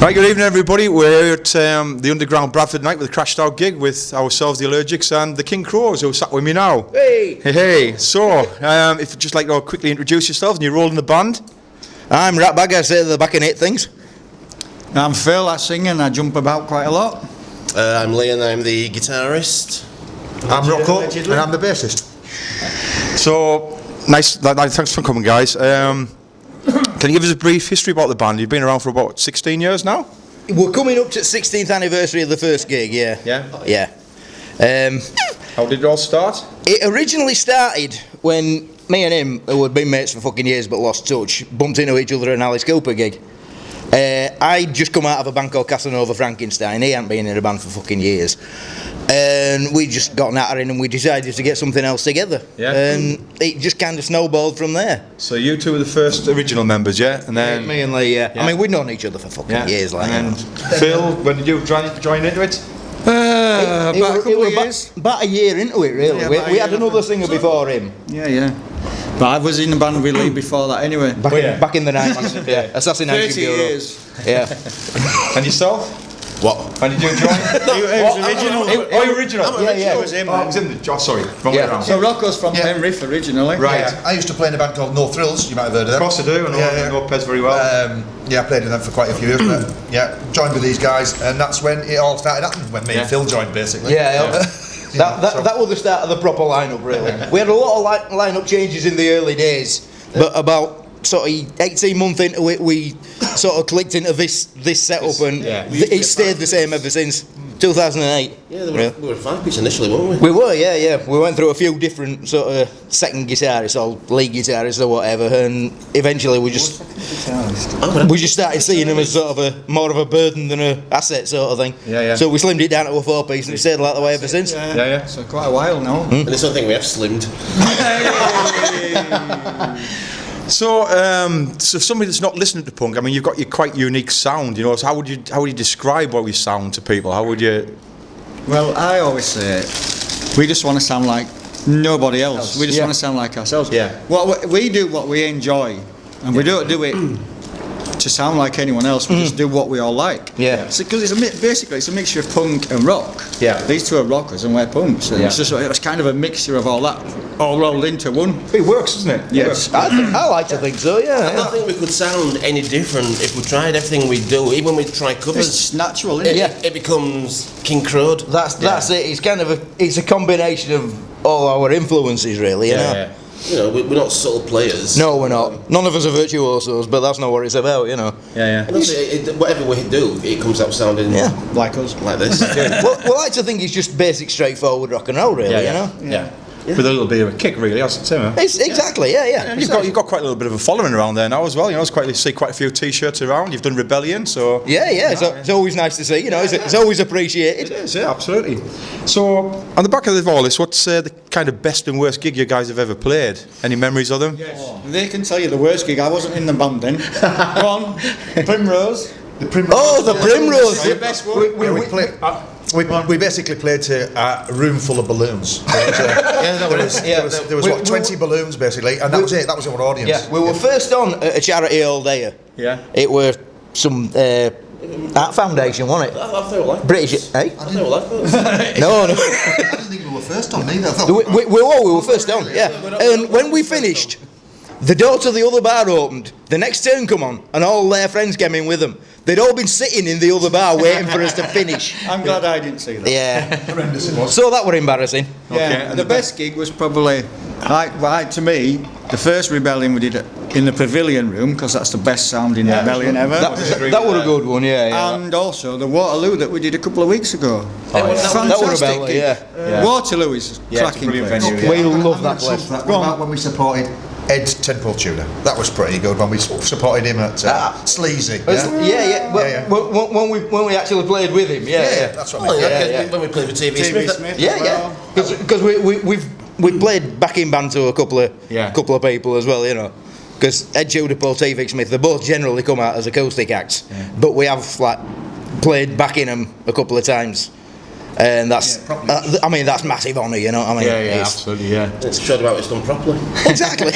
Right, good evening everybody. We're here at the Underground Bradford night with a Crashed Out gig with ourselves, the Allergics, and the Kingcrows, who are sat with me now. Hey! Hey. So, if you'd just like to quickly introduce yourselves and your role in the band. I'm Ratbag, I say the back and eight things. I'm Phil, I sing and I jump about quite a lot. I'm Lee and I'm the guitarist. I'm Rocco and I'm the bassist. So, nice, thanks for coming, guys. Can you give us a brief history about the band? You've been around for about 16 years now? We're coming up to the 16th anniversary of the first gig, yeah. Yeah? How did it all start? It originally started when me and him, who had been mates for fucking years but lost touch, bumped into each other at an Alice Cooper gig. I'd just come out of a band called Casanova Frankenstein. He hadn't been in a band for fucking years. And we just got nattering and we decided to get something else together. Yeah. And it just kind of snowballed from there. So you two were the first original members, yeah? And then Me and Lee, yeah. I mean, we'd known each other for fucking years. Like, and Phil, when did you join into it? About a couple of years. About a year into it, really. Yeah, we had another singer before him. Yeah. But I was in the band with Lee before that anyway. Back in the 90s, yeah. Assassination 30 Bureau. years. Yeah. And yourself? What? When did you join? He was original. Oh, you original? Yeah. It was him. Oh, it was in the... Oh, sorry. Wrong way around. So Rocco's from Penrith originally. Right. Yeah, I used to play in a band called No Thrills, you might have heard of them. Of course I do, and I know Pez very well. I played with them for quite a few years, but joined with these guys, and that's when it all started happening, when me and Phil joined basically. That was the start of the proper lineup, really. We had a lot of lineup changes in the early days, but about sort of 18 months into it, we sort of clicked into this setup, and it stayed the same ever since 2008. Yeah, we were a five-piece initially, weren't we? We were, yeah. We went through a few different sort of second guitarists or lead guitarists or whatever, and eventually we just started seeing them as sort of more of a burden than an asset sort of thing. Yeah. So we slimmed it down to a four-piece, and it stayed like that way ever since. Yeah. So quite a while now. And it's something we have slimmed. So, so somebody that's not listening to punk, I mean, you've got your quite unique sound, you know. So how would you describe what we sound to people? How would you? Well, I always say we just want to sound like nobody else. We just want to sound like ourselves. Yeah. We do what we enjoy, and we don't do it to sound like anyone else. We just do what we all like. Yeah. Because basically it's a mixture of punk and rock. Yeah. These two are rockers and we're punks. And it's kind of a mixture of all that, all rolled into one. It works, doesn't it? Yes. I like to think so, yeah. I don't think we could sound any different if we tried everything we do. Even when we try covers, It's natural, isn't it? it becomes Kingcrows. That's it. It's kind of it's a combination of all our influences, really. You know? You know, we're not subtle players. No, we're not. None of us are virtuosos, but that's not what it's about, you know. Yeah. And also, whatever we do, it comes out sounding Like us. like this. Well, I like to think it's just basic, straightforward rock and roll, really. You know. Yeah. With a little bit of a kick, really, hasn't it, Tim? It's exactly, yeah. And you've got quite a little bit of a following around there now as well. You know, you see quite a few T-shirts around. You've done Rebellion, so It's always nice to see. You know, it's always appreciated. it is, yeah, absolutely. So, on the back of all this, what's the kind of best and worst gig you guys have ever played? Any memories of them? They can tell you the worst gig. I wasn't in the band then. Go on, Primrose. The Primrose. Oh, the Primrose! The best one. We basically played to a room full of balloons. There was 20 balloons basically, and that was it. That was our audience. Yeah, we were first on at a charity all day. Yeah. It were some art foundation, wasn't it? I thought it was British, eh? I thought it was. No. I didn't think we were first on either. We were first on, yeah. And when we finished, the door to the other bar opened, the next turn come on, and all their friends came in with them. They'd all been sitting in the other bar waiting for us to finish. I'm glad I didn't see that. Yeah. Horrendous it was. So that were embarrassing. Yeah, the best gig was probably, to me, the first Rebellion we did in the Pavilion Room, because that's the best sounding Rebellion ever. That was a good one, yeah. And also the Waterloo that we did a couple of weeks ago. That was Fantastic a gig. yeah. Waterloo is cracking brilliant place. venue, We love that place. That was about when we supported Ed Tenpole Tudor. That was pretty good when we supported him at Sleazy. Yeah. When we actually played with him, yeah. That's what I Well, mean. when we played with TV Smith. Yeah. Because we played backing band to a couple of people as well, you know. Because Ed Tudor, Paul T. Smith, they both generally come out as acoustic acts, but we have played backing them a couple of times. And that's, I mean, that's massive honour, you know what I mean? It's- absolutely, yeah. It's showed about it's done properly. Exactly.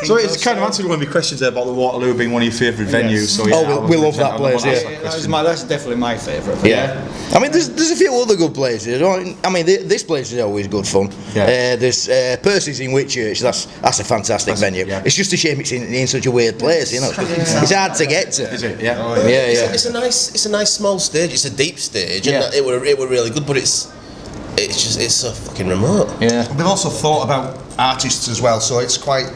So it's kind of answered one of my questions there about the Waterloo being one of your favourite venues. So yeah, Oh, we love that place, yeah. That's definitely my favourite. Yeah. I mean, there's a few other good places. I mean, this place is always good fun. Yeah. There's Percy's in Whitchurch. That's a fantastic venue. yeah. It's just a shame it's in such a weird place, you know. It's hard to get to. Is it? Yeah. Yeah. It's a nice small stage. It's a deep stage, and Yeah. it were really good. But it's so fucking remote. Yeah. We've also thought about artists as well, so it's quite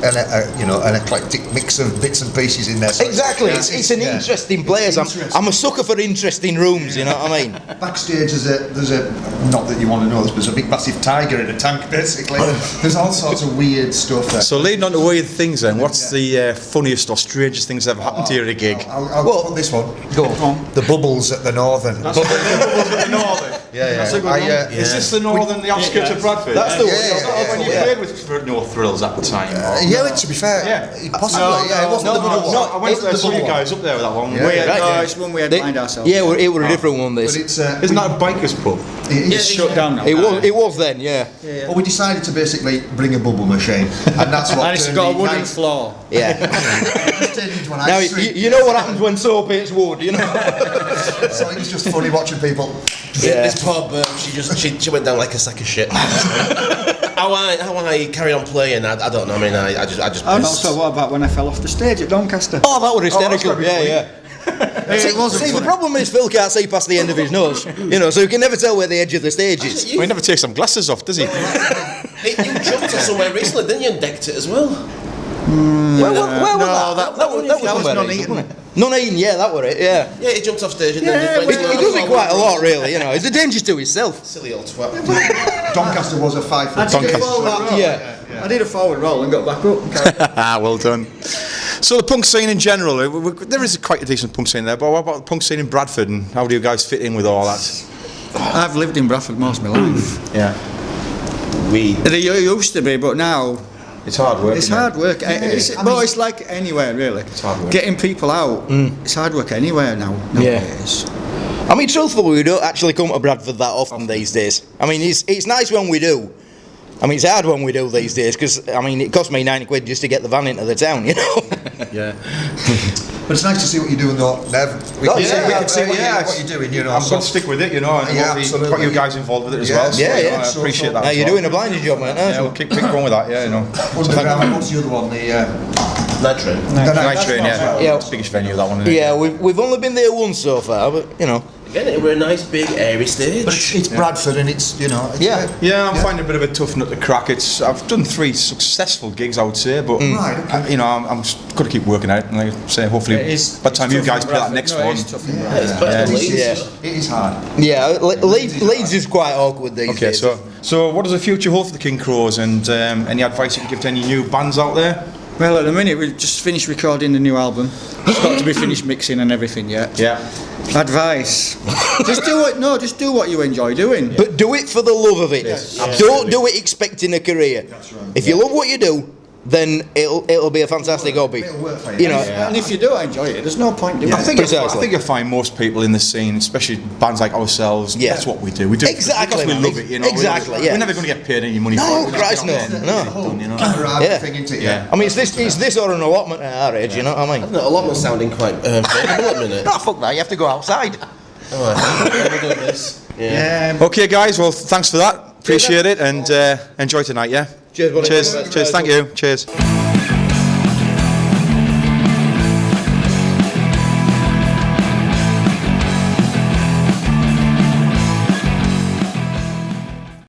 an eclectic mix of bits and pieces in there. So Exactly. It's an interesting place. I'm a sucker for interesting rooms. You know what I mean? Backstage, there's a not that you want to know this, but there's a big massive tiger in a tank, basically. There's all sorts of weird stuff there. So leading on to weird things then, what's the funniest or strangest things that ever happened to you at a gig? I'll put this one. Go on. The bubbles at the Northern. Yeah. Is this the northern, the outskirts of Bradford? That's the one. When you played with No Thrills at the time? Yeah, to be fair, possibly. It wasn't the bubble one. I went to saw you guys up there with that one. It's one we had lined ourselves. Yeah, it was a different one. But This. it's Isn't that a biker's pub? It's shut down now. It was then. Yeah. Well, we decided to basically bring a bubble machine, and that's what. And it's got a wooden floor. Yeah. Now you know what happens when soap hits wood. You know. So it was just funny watching people. Yeah. This poor bird, she went down like a sack of shit. how I carry on playing, I don't know. I mean, I just. Oh, no, so what about when I fell off the stage at Doncaster? Oh, that was hysterical. Yeah. See, the problem is Phil can't see past the end of his nose, you know, so he can never tell where the edge of the stage is. Well, he never takes some glasses off, does he? You jumped on somewhere recently, didn't you? And decked it as well. Where was that? That was Nuneaton. wasn't it? Nuneaton, yeah, that was it, yeah. Yeah, he jumped off stage and then He does it quite a lot, really, you know. It's a danger to himself. Silly old twat. Doncaster was a 5 foot. I did a forward roll and got back up. Well done. So the punk scene in general, there is quite a decent punk scene there, but what about the punk scene in Bradford, and how do you guys fit in with all that? I've lived in Bradford most of my life. Yeah. They used to be, but now It's hard work. it's isn't it? hard work. It's like anywhere really. It's hard work. Getting people out, it's hard work anywhere nowadays. I mean, truthfully, we don't actually come to Bradford that often these days. I mean, it's nice when we do. I mean, it's hard when we do these days because, I mean, it cost me £90 just to get the van into the town, you know? Yeah. But it's nice to see what you're doing, though, Nev. We can see what you're doing, you know. I'm going to stick with it, you know, and absolutely. got you guys involved with it as well. So, Yeah, you know, yeah. I appreciate that. Now, as you're well. doing a blinding job, mate. Yeah, we'll keep going with that, yeah, you know. What's the other one? Night train. The Night Train, that's Yeah. It's the biggest venue, that one, isn't it? Yeah, we've only been there once so far, but, you know. Again, it were a nice big airy stage. But it's Bradford, and it's, you know. Yeah. Yeah, I'm finding a bit of a tough nut to crack. I've done 3 successful gigs, I would say, but Right, okay. you know, I'm just got to keep working out, and like I say, hopefully, by the time you guys play that next one, It's better than Leeds. Yeah. It is hard. Yeah, Leeds is quite awkward these Okay, days. so what does the future hold for the Kingcrows, and any advice you can give to any new bands out there? Well, at the minute we've just finished recording the new album. It's got to be finished mixing and everything yet. Yeah. Advice: just do what you enjoy doing. But do it for the love of it. Don't do it expecting a career. If you love what you do, then it'll be a fantastic hobby. It'll work for you. You know, And if you do enjoy it, there's no point doing I it. think Precisely. you'll find most people in the scene, especially bands like ourselves, Yeah. that's what we do. We do it Exactly, because we man. love it, you know. Exactly, We're yeah. never going to get paid any money No, for it. We're just Christ, get out no, there and no. get it done, you know. Yeah. Thing into it, I mean, it's this or an allotment at our age, you know what I mean? A lot more sounding quite favourable at the minute. No, fuck that, you have to go outside. Alright, we'll do this. Yeah. Okay, guys, well, thanks for that. Appreciate it, and enjoy tonight, yeah? Cheers, buddy. Cheers, thank you. Cheers.